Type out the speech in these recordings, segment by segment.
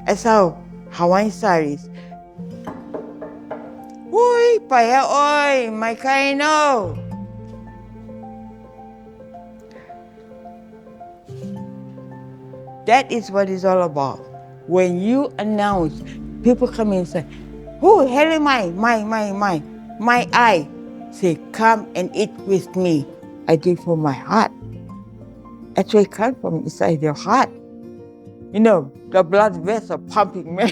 That's how Hawaiian style is. Oi, paya oi, mai kaino. That is what it's all about. When you announce, people come in and say, oh, hello, my eye. Say, come and eat with me. I do it for my heart. That's where it comes from, inside your heart. You know, the blood vessel pumping, man.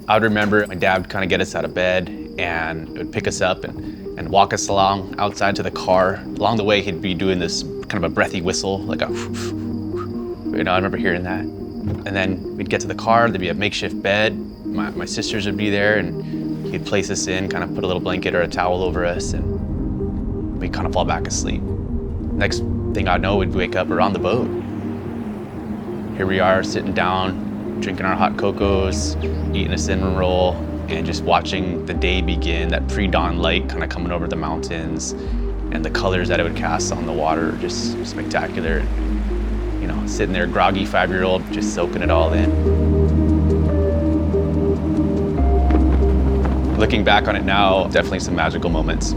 I would remember my dad would kind of get us out of bed and would pick us up and walk us along outside to the car. Along the way, he'd be doing this kind of a breathy whistle, like a, you know, I remember hearing that. And then we'd get to the car, there'd be a makeshift bed. My sisters would be there and he'd place us in, kind of put a little blanket or a towel over us and we'd kind of fall back asleep. Next thing I know, we'd wake up around the boat. Here we are sitting down, drinking our hot cocos, eating a cinnamon roll, and just watching the day begin, that pre-dawn light kind of coming over the mountains, and the colors that it would cast on the water, just spectacular. You know, sitting there, groggy 5-year-old, just soaking it all in. Looking back on it now, definitely some magical moments.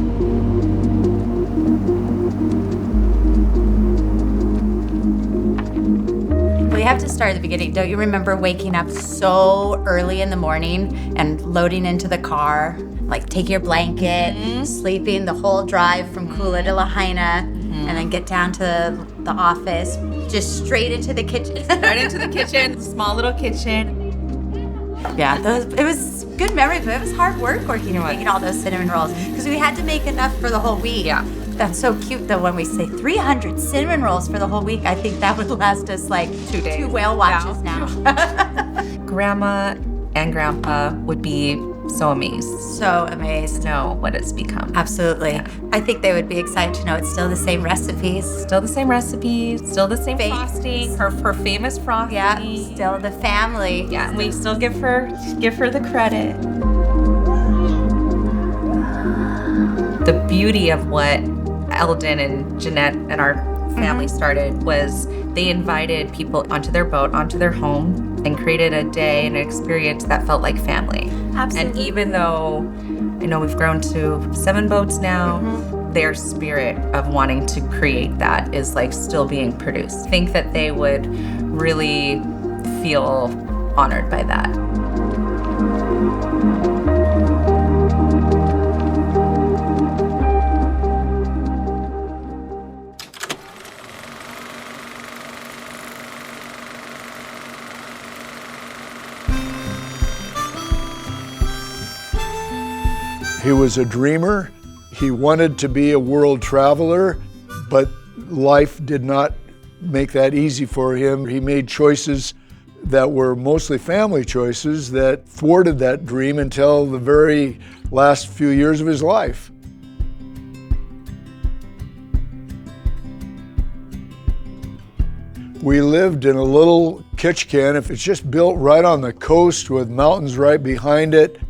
We have to start at the beginning. Don't you remember waking up so early in the morning and loading into the car, like take your blanket, sleeping the whole drive from Kula to Lahaina, and then get down to the office, just straight into the kitchen. Right into the kitchen, small little kitchen. Yeah, it was good memories, but it was hard work making all those cinnamon rolls because we had to make enough for the whole week. Yeah. That's so cute though when we say 300 cinnamon rolls for the whole week. I think that would last us like 2 days. 2 whale watches now. Grandma and Grandpa would be so amazed So amazed. to know what it's become. Absolutely. Yeah. I think they would be excited to know it's still the same recipes. Still the same recipes, still the same Fake. frosting, her famous frosting. Yeah, still the family. Yeah, and we still give her the credit. The beauty of what Eldon and Jeanette and our family started was they invited people onto their boat, onto their home, and created a day and an experience that felt like family. Absolutely. And even though I know we've grown to 7 boats now, their spirit of wanting to create that is like still being produced. I think that they would really feel honored by that. He was a dreamer. He wanted to be a world traveler, but life did not make that easy for him. He made choices that were mostly family choices that thwarted that dream until the very last few years of his life. We lived in a little kitchen. If it's just built right on the coast with mountains right behind it.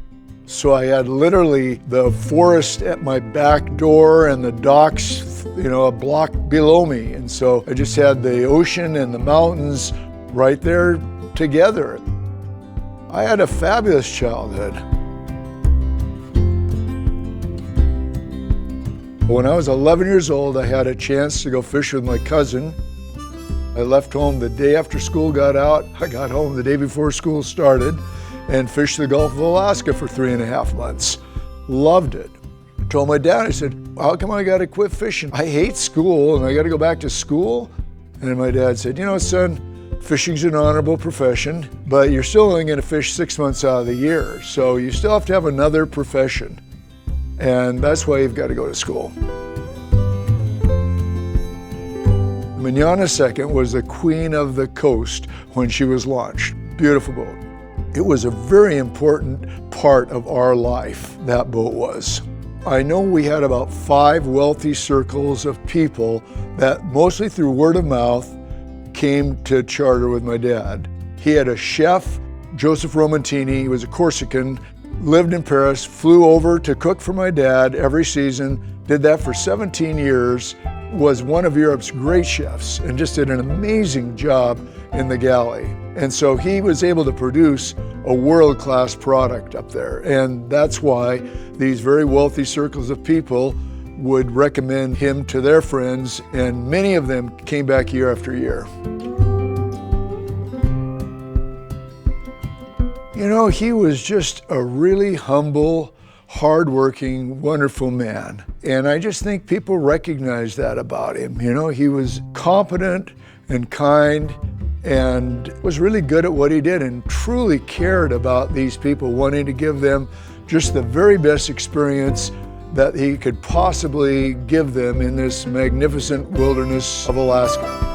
So I had literally the forest at my back door and the docks, you know, a block below me. And so I just had the ocean and the mountains right there together. I had a fabulous childhood. When I was 11 years old, I had a chance to go fish with my cousin. I left home the day after school got out. I got home the day before school started and fished the Gulf of Alaska for 3.5 months. Loved it. I told my dad, I said, how come I gotta quit fishing? I hate school and I gotta go back to school. And my dad said, you know, son, fishing's an honorable profession, but you're still only gonna fish 6 months out of the year. So you still have to have another profession. And that's why you've gotta go to school. Manana II was the queen of the coast when she was launched. Beautiful boat. It was a very important part of our life, that boat was. I know we had about 5 wealthy circles of people that mostly through word of mouth came to charter with my dad. He had a chef Joseph Romantini. He was a Corsican, lived in Paris, flew over to cook for my dad every season, did that for 17 years, was one of Europe's great chefs, and just did an amazing job in the galley. And so he was able to produce a world-class product up there. And that's why these very wealthy circles of people would recommend him to their friends, and many of them came back year after year. You know, he was just a really humble, hardworking, wonderful man. And I just think people recognize that about him. You know, he was competent and kind and was really good at what he did and truly cared about these people, wanting to give them just the very best experience that he could possibly give them in this magnificent wilderness of Alaska.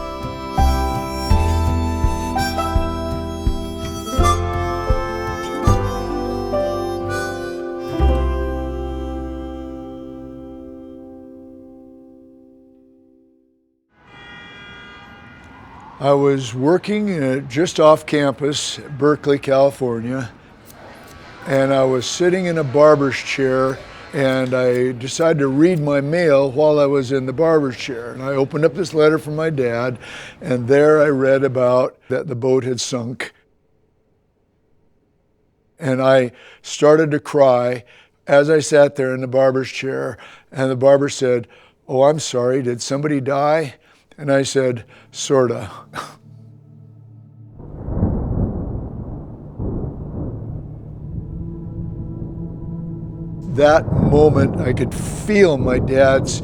I was working just off campus, Berkeley, California, and I was sitting in a barber's chair, and I decided to read my mail while I was in the barber's chair. And I opened up this letter from my dad, and there I read about that the boat had sunk. And I started to cry as I sat there in the barber's chair, and the barber said, "Oh, I'm sorry, did somebody die?" And I said, "Sorta." That moment, I could feel my dad's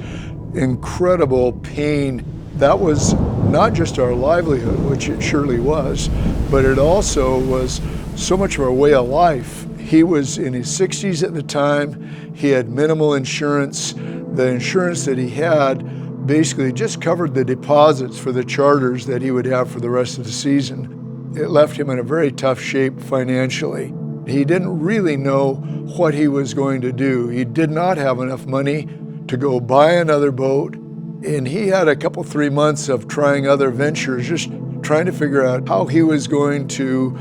incredible pain. That was not just our livelihood, which it surely was, but it also was so much of our way of life. He was in his 60s at the time. He had minimal insurance. The insurance that he had basically just covered the deposits for the charters that he would have for the rest of the season. It left him in a very tough shape financially. He didn't really know what he was going to do. He did not have enough money to go buy another boat, and he had a couple, 3 months of trying other ventures, just trying to figure out how he was going to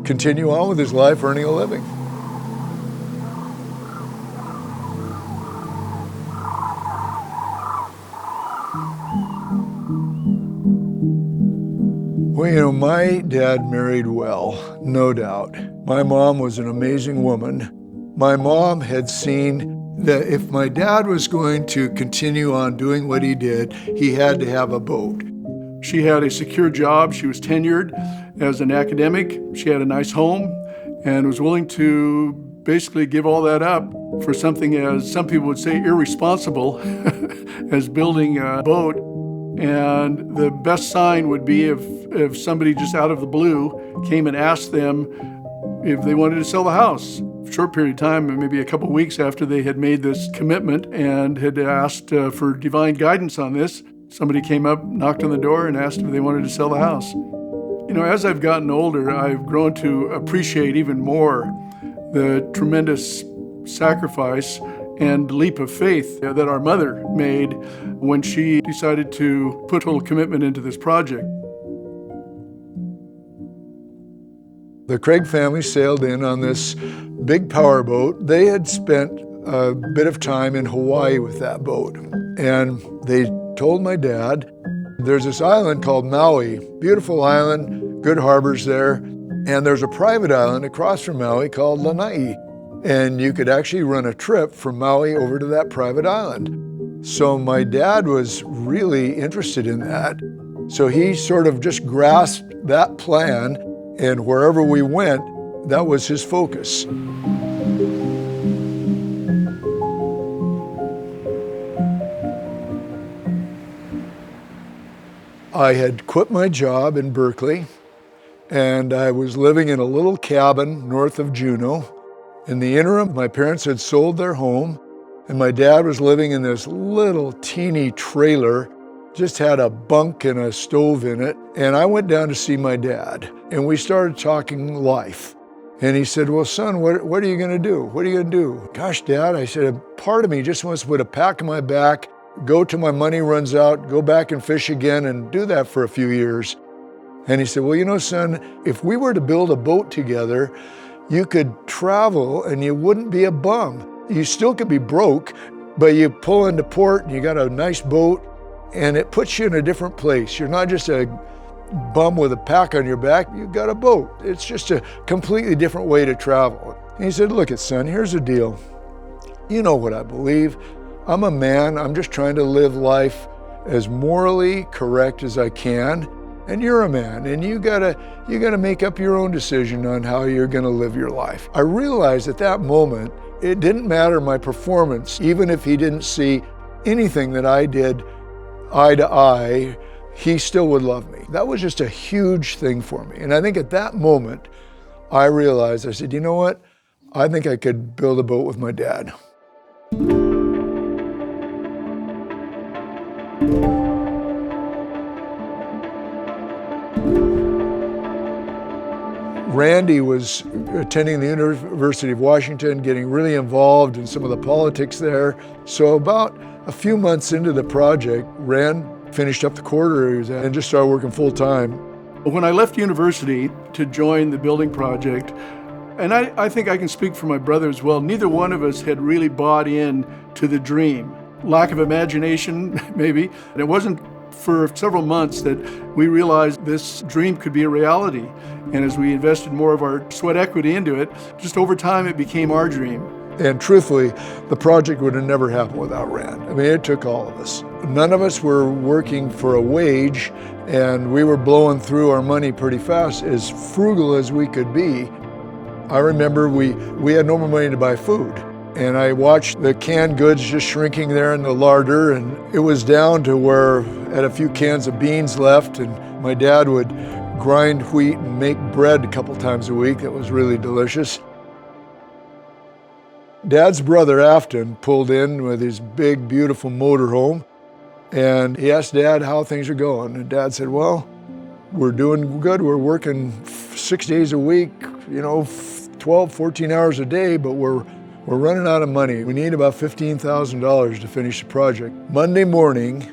continue on with his life earning a living. Well, you know, my dad married well, no doubt. My mom was an amazing woman. My mom had seen that if my dad was going to continue on doing what he did, he had to have a boat. She had a secure job. She was tenured as an academic. She had a nice home and was willing to basically give all that up for something, as some people would say, irresponsible, as building a boat. And the best sign would be if somebody just out of the blue came and asked them if they wanted to sell the house. A short period of time, maybe a couple of weeks after they had made this commitment and had asked for divine guidance on this, somebody came up, knocked on the door, and asked if they wanted to sell the house. You know, as I've gotten older, I've grown to appreciate even more the tremendous sacrifice and leap of faith that our mother made when she decided to put total commitment into this project. The Craig family sailed in on this big power boat. They had spent a bit of time in Hawaii with that boat. And they told my dad, there's this island called Maui, beautiful island, good harbors there. And there's a private island across from Maui called Lanai. And you could actually run a trip from Maui over to that private island. So my dad was really interested in that. So he sort of just grasped that plan, and wherever we went, that was his focus. I had quit my job in Berkeley, and I was living in a little cabin north of Juneau. In the interim, my parents had sold their home, and my dad was living in this little teeny trailer, just had a bunk and a stove in it. And I went down to see my dad, and we started talking life. And he said, "Well, son, what are you gonna do? What are you gonna do?" "Gosh, Dad," I said, "a part of me just wants to put a pack on my back, go till my money runs out, go back and fish again and do that for a few years." And he said, well, you know, son, if we were to build a boat together, you could travel and you wouldn't be a bum. You still could be broke, but you pull into port and you got a nice boat and it puts you in a different place. You're not just a bum with a pack on your back, you've got a boat. It's just a completely different way to travel. And he said, look it, son, here's the deal. You know what I believe. I'm a man, I'm just trying to live life as morally correct as I can. And you're a man, and you gotta make up your own decision on how you're gonna live your life. I realized at that moment, it didn't matter my performance, even if he didn't see anything that I did eye to eye, he still would love me. That was just a huge thing for me. And I think at that moment, I realized, I said, you know what? I think I could build a boat with my dad. Randy was attending the University of Washington, getting really involved in some of the politics there. So about a few months into the project, Rand finished up the quarter he was at and just started working full time. When I left university to join the building project, and I think I can speak for my brother as well, neither one of us had really bought in to the dream. Lack of imagination, maybe. And it wasn't for several months that we realized this dream could be a reality. And as we invested more of our sweat equity into it, just over time it became our dream. And truthfully, the project would have never happened without Rand. I mean, it took all of us. None of us were working for a wage, and we were blowing through our money pretty fast, as frugal as we could be. I remember we had no more money to buy food. And I watched the canned goods just shrinking there in the larder, and it was down to where I had a few cans of beans left, and my dad would grind wheat and make bread a couple times a week. It was really delicious. Dad's brother, Afton, pulled in with his big, beautiful motorhome, and he asked Dad how things are going. And Dad said, well, we're doing good. We're working 6 days a week, 12, 14 hours a day, but we're running out of money. We need about $15,000 to finish the project. Monday morning,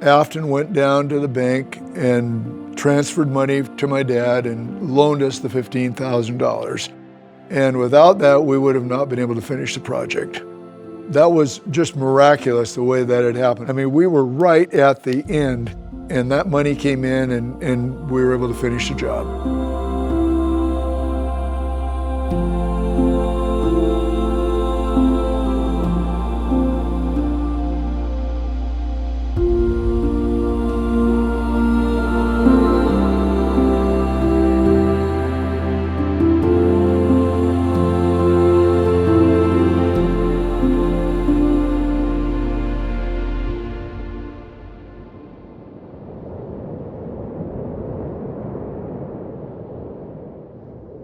Afton went down to the bank and transferred money to my dad and loaned us the $15,000. And without that, we would have not been able to finish the project. That was just miraculous the way that it happened. I mean, we were right at the end, and that money came in and we were able to finish the job.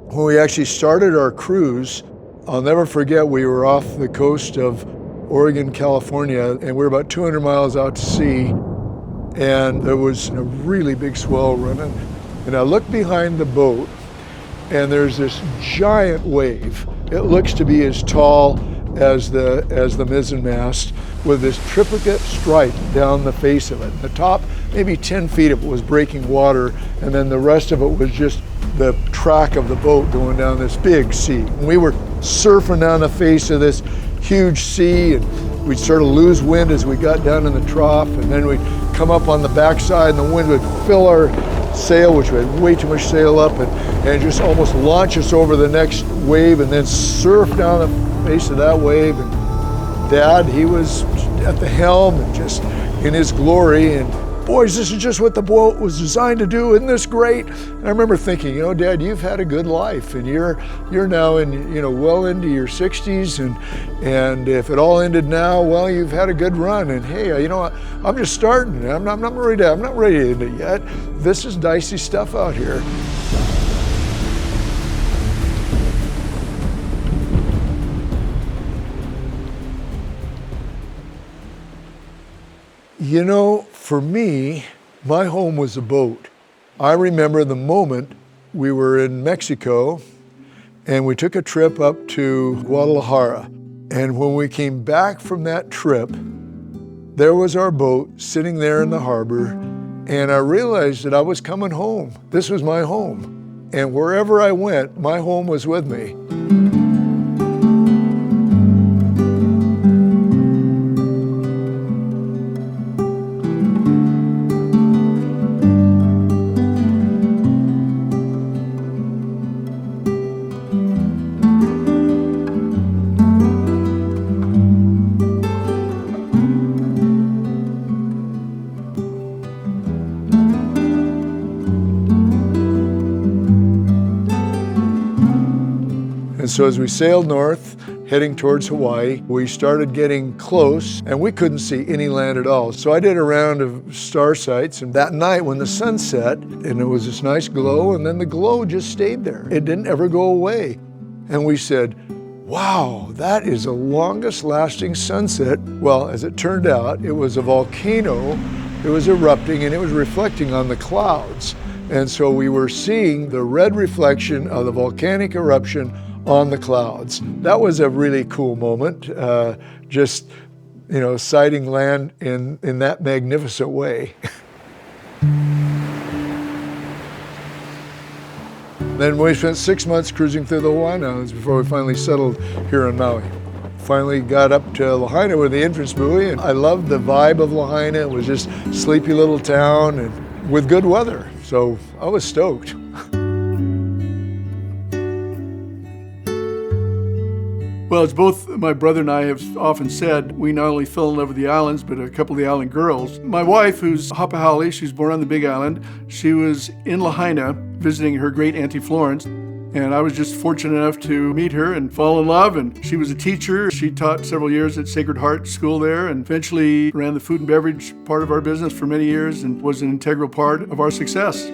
When we actually started our cruise, I'll never forget, we were off the coast of Oregon, California, and we were about 200 miles out to sea, and there was a really big swell running. And I looked behind the boat, and there's this giant wave. It looks to be as tall as the mizzen mast, with this triplicate stripe down the face of it. The top, maybe 10 feet of it was breaking water, and then the rest of it was just the track of the boat going down this big sea. And we were surfing down the face of this huge sea, and we'd sort of lose wind as we got down in the trough, and then we'd come up on the backside and the wind would fill our sail, which we had way too much sail up, and just almost launch us over the next wave and then surf down the face of that wave. And Dad, he was at the helm and just in his glory, and boys, this is just what the boat was designed to do. Isn't this great? And I remember thinking, Dad, you've had a good life, and you're now in, well into your 60s, and if it all ended now, well, you've had a good run. And hey, I'm just starting. I'm not ready to end it yet. This is dicey stuff out here. For me, my home was a boat. I remember the moment we were in Mexico and we took a trip up to Guadalajara. And when we came back from that trip, there was our boat sitting there in the harbor, And I realized that I was coming home. This was my home. And wherever I went, my home was with me. And so as we sailed north, heading towards Hawaii, we started getting close and we couldn't see any land at all. So I did a round of star sights, and that night when the sun set, and it was this nice glow, and then the glow just stayed there. It didn't ever go away. And we said, wow, that is the longest lasting sunset. Well, as it turned out, it was a volcano. It was erupting and it was reflecting on the clouds. And so we were seeing the red reflection of the volcanic eruption on the clouds. That was a really cool moment, just, you know, sighting land in that magnificent way. Then we spent 6 months cruising through the Hawaiian Islands before we finally settled here in Maui. Finally got up to Lahaina with the entrance buoy, and I loved the vibe of Lahaina. It was just a sleepy little town and with good weather, so I was stoked. Well, as both my brother and I have often said, we not only fell in love with the islands, but a couple of the island girls. My wife, who's Hapahali, she's born on the Big Island, she was in Lahaina visiting her great Auntie Florence. And I was just fortunate enough to meet her and fall in love. And she was a teacher. She taught several years at Sacred Heart School there and eventually ran the food and beverage part of our business for many years and was an integral part of our success.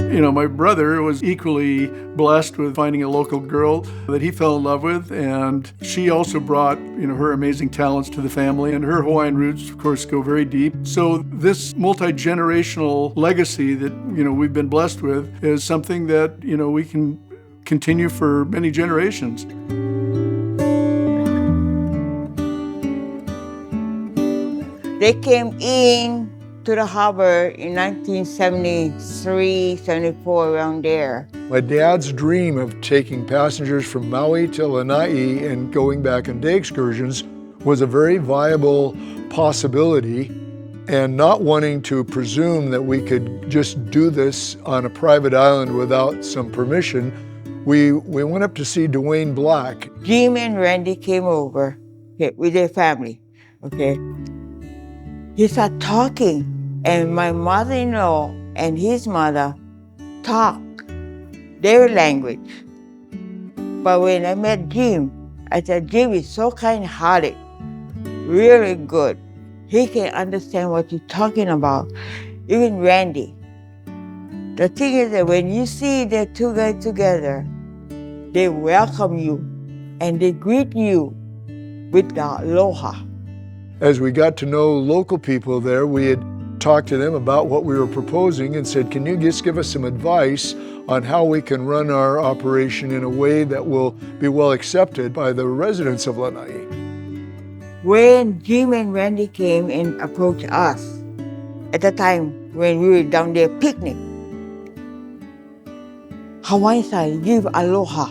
You know, my brother was equally blessed with finding a local girl that he fell in love with, and she also brought, you know, her amazing talents to the family, and her Hawaiian roots, of course, go very deep. So this multi-generational legacy that, you know, we've been blessed with is something that, you know, we can continue for many generations. They came in to the harbor in 1973, 74, around there. My dad's dream of taking passengers from Maui to Lanai and going back on day excursions was a very viable possibility, and not wanting to presume that we could just do this on a private island without some permission, we went up to see Dwayne Black. Jim and Randy came over with their family, okay? He started talking, and my mother-in-law and his mother talked their language. But when I met Jim, I said, Jim is so kind-hearted, really good. He can understand what you're talking about. Even Randy. The thing is that when you see the two guys together, they welcome you and they greet you with the aloha. As we got to know local people there, we had talked to them about what we were proposing and said, can you just give us some advice on how we can run our operation in a way that will be well accepted by the residents of Lanai? When Jim and Randy came and approached us, at the time when we were down there picnic, Hawaiian side give aloha.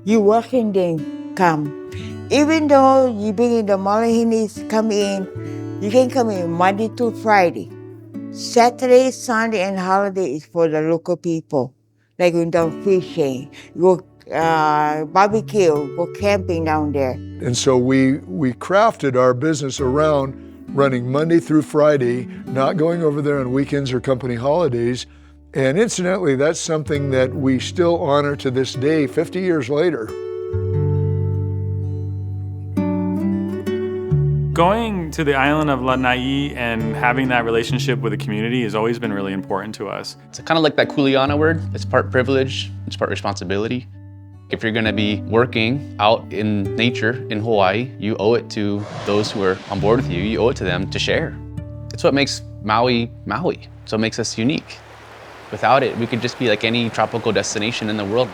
You working then come. Even though you bring the Malahinis come in, you can come in Monday to Friday. Saturday, Sunday, and holiday is for the local people. Like going down fishing, go barbecue, go camping down there. And so we crafted our business around running Monday through Friday, not going over there on weekends or company holidays. And incidentally, that's something that we still honor to this day, 50 years later. Going to the island of Lanai and having that relationship with the community has always been really important to us. It's kind of like that kuleana word. It's part privilege, it's part responsibility. If you're gonna be working out in nature in Hawaii, you owe it to those who are on board with you. You owe it to them to share. It's what makes Maui, Maui. So it makes us unique. Without it, we could just be like any tropical destination in the world.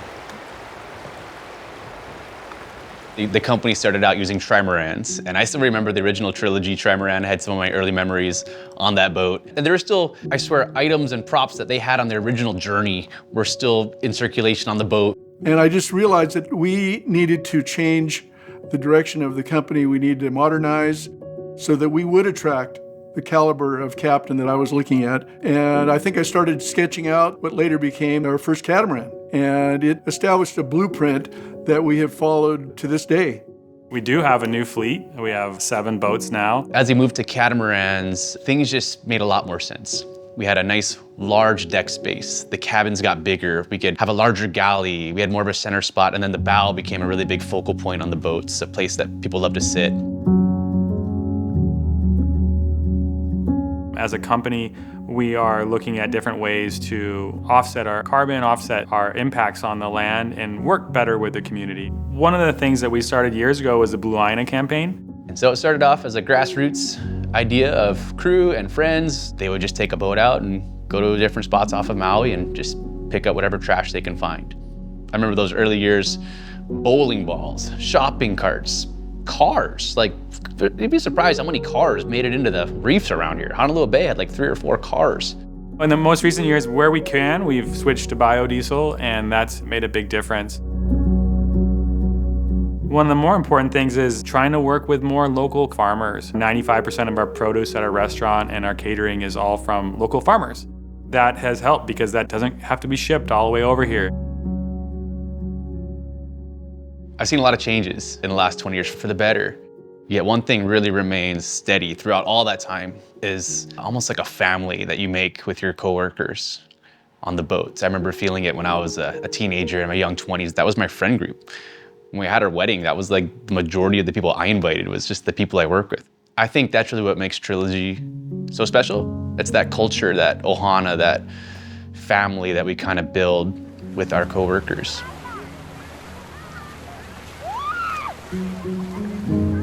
The company started out using trimarans, and I still remember the original Trilogy trimaran. I had some of my early memories on that boat. And there were still, I swear, items and props that they had on their original journey were still in circulation on the boat. And I just realized that we needed to change the direction of the company. We needed to modernize so that we would attract the caliber of captain that I was looking at. And I think I started sketching out what later became our first catamaran. And it established a blueprint that we have followed to this day. We do have a new fleet. We have 7 boats now. As we moved to catamarans, things just made a lot more sense. We had a nice large deck space. The cabins got bigger. We could have a larger galley. We had more of a center spot, and then the bow became a really big focal point on the boats, a place that people love to sit. As a company, we are looking at different ways to offset our carbon, offset our impacts on the land, and work better with the community. One of the things that we started years ago was the Blue Aina campaign. And so it started off as a grassroots idea of crew and friends. They would just take a boat out and go to different spots off of Maui and just pick up whatever trash they can find. I remember those early years, bowling balls, shopping carts, cars. Like, you'd be surprised how many cars made it into the reefs around here. Honolulu Bay had like 3 or 4 cars. In the most recent years, where we can, we've switched to biodiesel, and that's made a big difference. One of the more important things is trying to work with more local farmers. 95% of our produce at our restaurant and our catering is all from local farmers. That has helped because that doesn't have to be shipped all the way over here. I've seen a lot of changes in the last 20 years for the better. Yet one thing really remains steady throughout all that time is almost like a family that you make with your coworkers on the boats. I remember feeling it when I was a teenager in my young 20s. That was my friend group. When we had our wedding, that was like the majority of the people I invited was just the people I work with. I think that's really what makes Trilogy so special. It's that culture, that ohana, that family that we kind of build with our coworkers.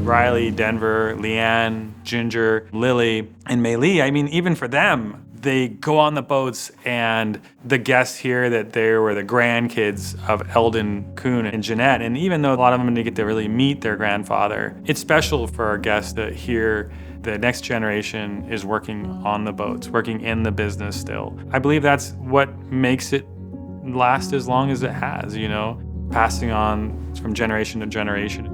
Riley, Denver, Leanne, Ginger, Lily, and Mei Lee, I mean, even for them, they go on the boats, and the guests hear that they were the grandkids of Eldon, Kuhn, and Jeanette. And even though a lot of them didn't get to really meet their grandfather, it's special for our guests to hear the next generation is working on the boats, working in the business still. I believe that's what makes it last as long as it has, you know, passing on from generation to generation.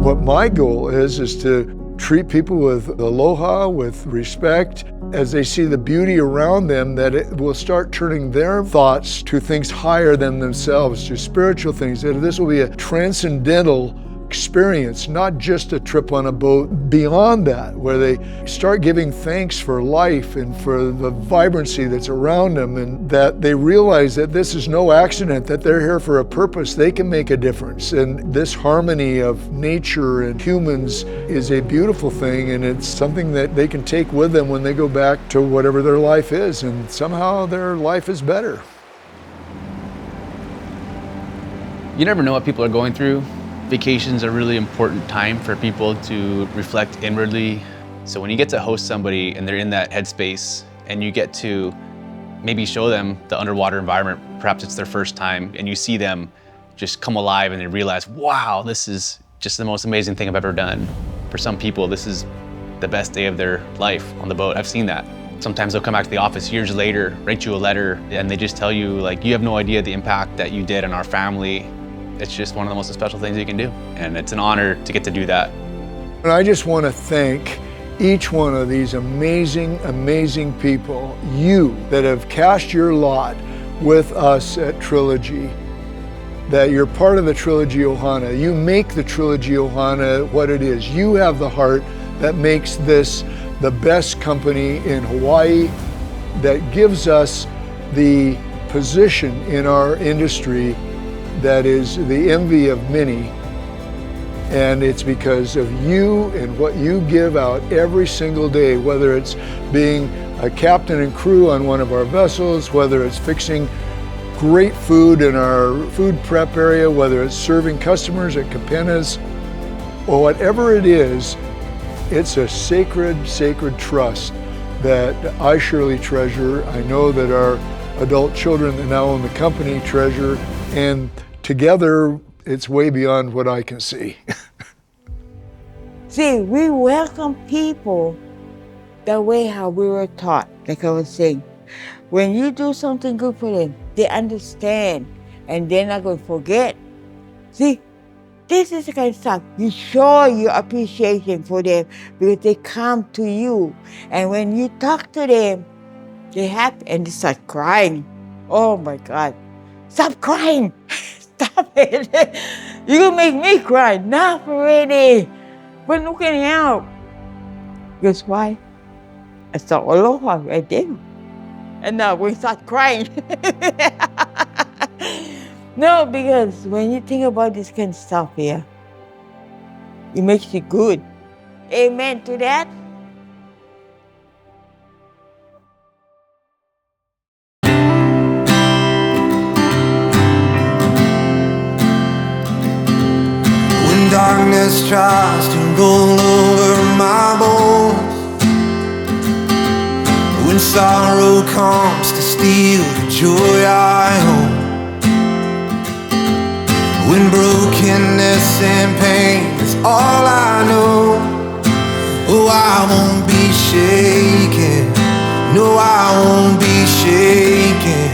What my goal is to treat people with aloha, with respect, as they see the beauty around them, that it will start turning their thoughts to things higher than themselves, to spiritual things, that this will be a transcendental experience, not just a trip on a boat. Beyond that, where they start giving thanks for life and for the vibrancy that's around them, and that they realize that this is no accident, that they're here for a purpose. They can make a difference, and this harmony of nature and humans is a beautiful thing, and it's something that they can take with them when they go back to whatever their life is, and somehow their life is better. You never know what people are going through. Vacation's a really important time for people to reflect inwardly. So when you get to host somebody and they're in that headspace and you get to maybe show them the underwater environment, perhaps it's their first time, and you see them just come alive and they realize, wow, this is just the most amazing thing I've ever done. For some people, this is the best day of their life on the boat. I've seen that. Sometimes they'll come back to the office years later, write you a letter, and they just tell you, like, you have no idea the impact that you did on our family. It's just one of the most special things you can do, and it's an honor to get to do that. And I just want to thank each one of these amazing, amazing people, you that have cast your lot with us at Trilogy, that you're part of the Trilogy Ohana. You make the Trilogy Ohana what it is. You have the heart that makes this the best company in Hawaii, that gives us the position in our industry that is the envy of many. And it's because of you and what you give out every single day, whether it's being a captain and crew on one of our vessels, whether it's fixing great food in our food prep area, whether it's serving customers at Capenas, or whatever it is, it's a sacred, sacred trust that I surely treasure. I know that our adult children that now own the company treasure, and together it's way beyond what I can see. See, we welcome people the way how we were taught, like I was saying. When you do something good for them, they understand and they're not going to forget. See, this is the kind of stuff you show your appreciation for them because they come to you. And when you talk to them, they happy and they start crying. Oh my God, stop crying. Stop it. You make me cry. Not already. But look at help. Guess why? I saw Aloha right there. And now we start crying. No, because when you think about this kind of stuff here, it makes you good. Amen to that. When darkness tries to roll over my bones, when sorrow comes to steal the joy I own, when brokenness and pain is all I know, oh, I won't be shaken. No, I won't be shaken.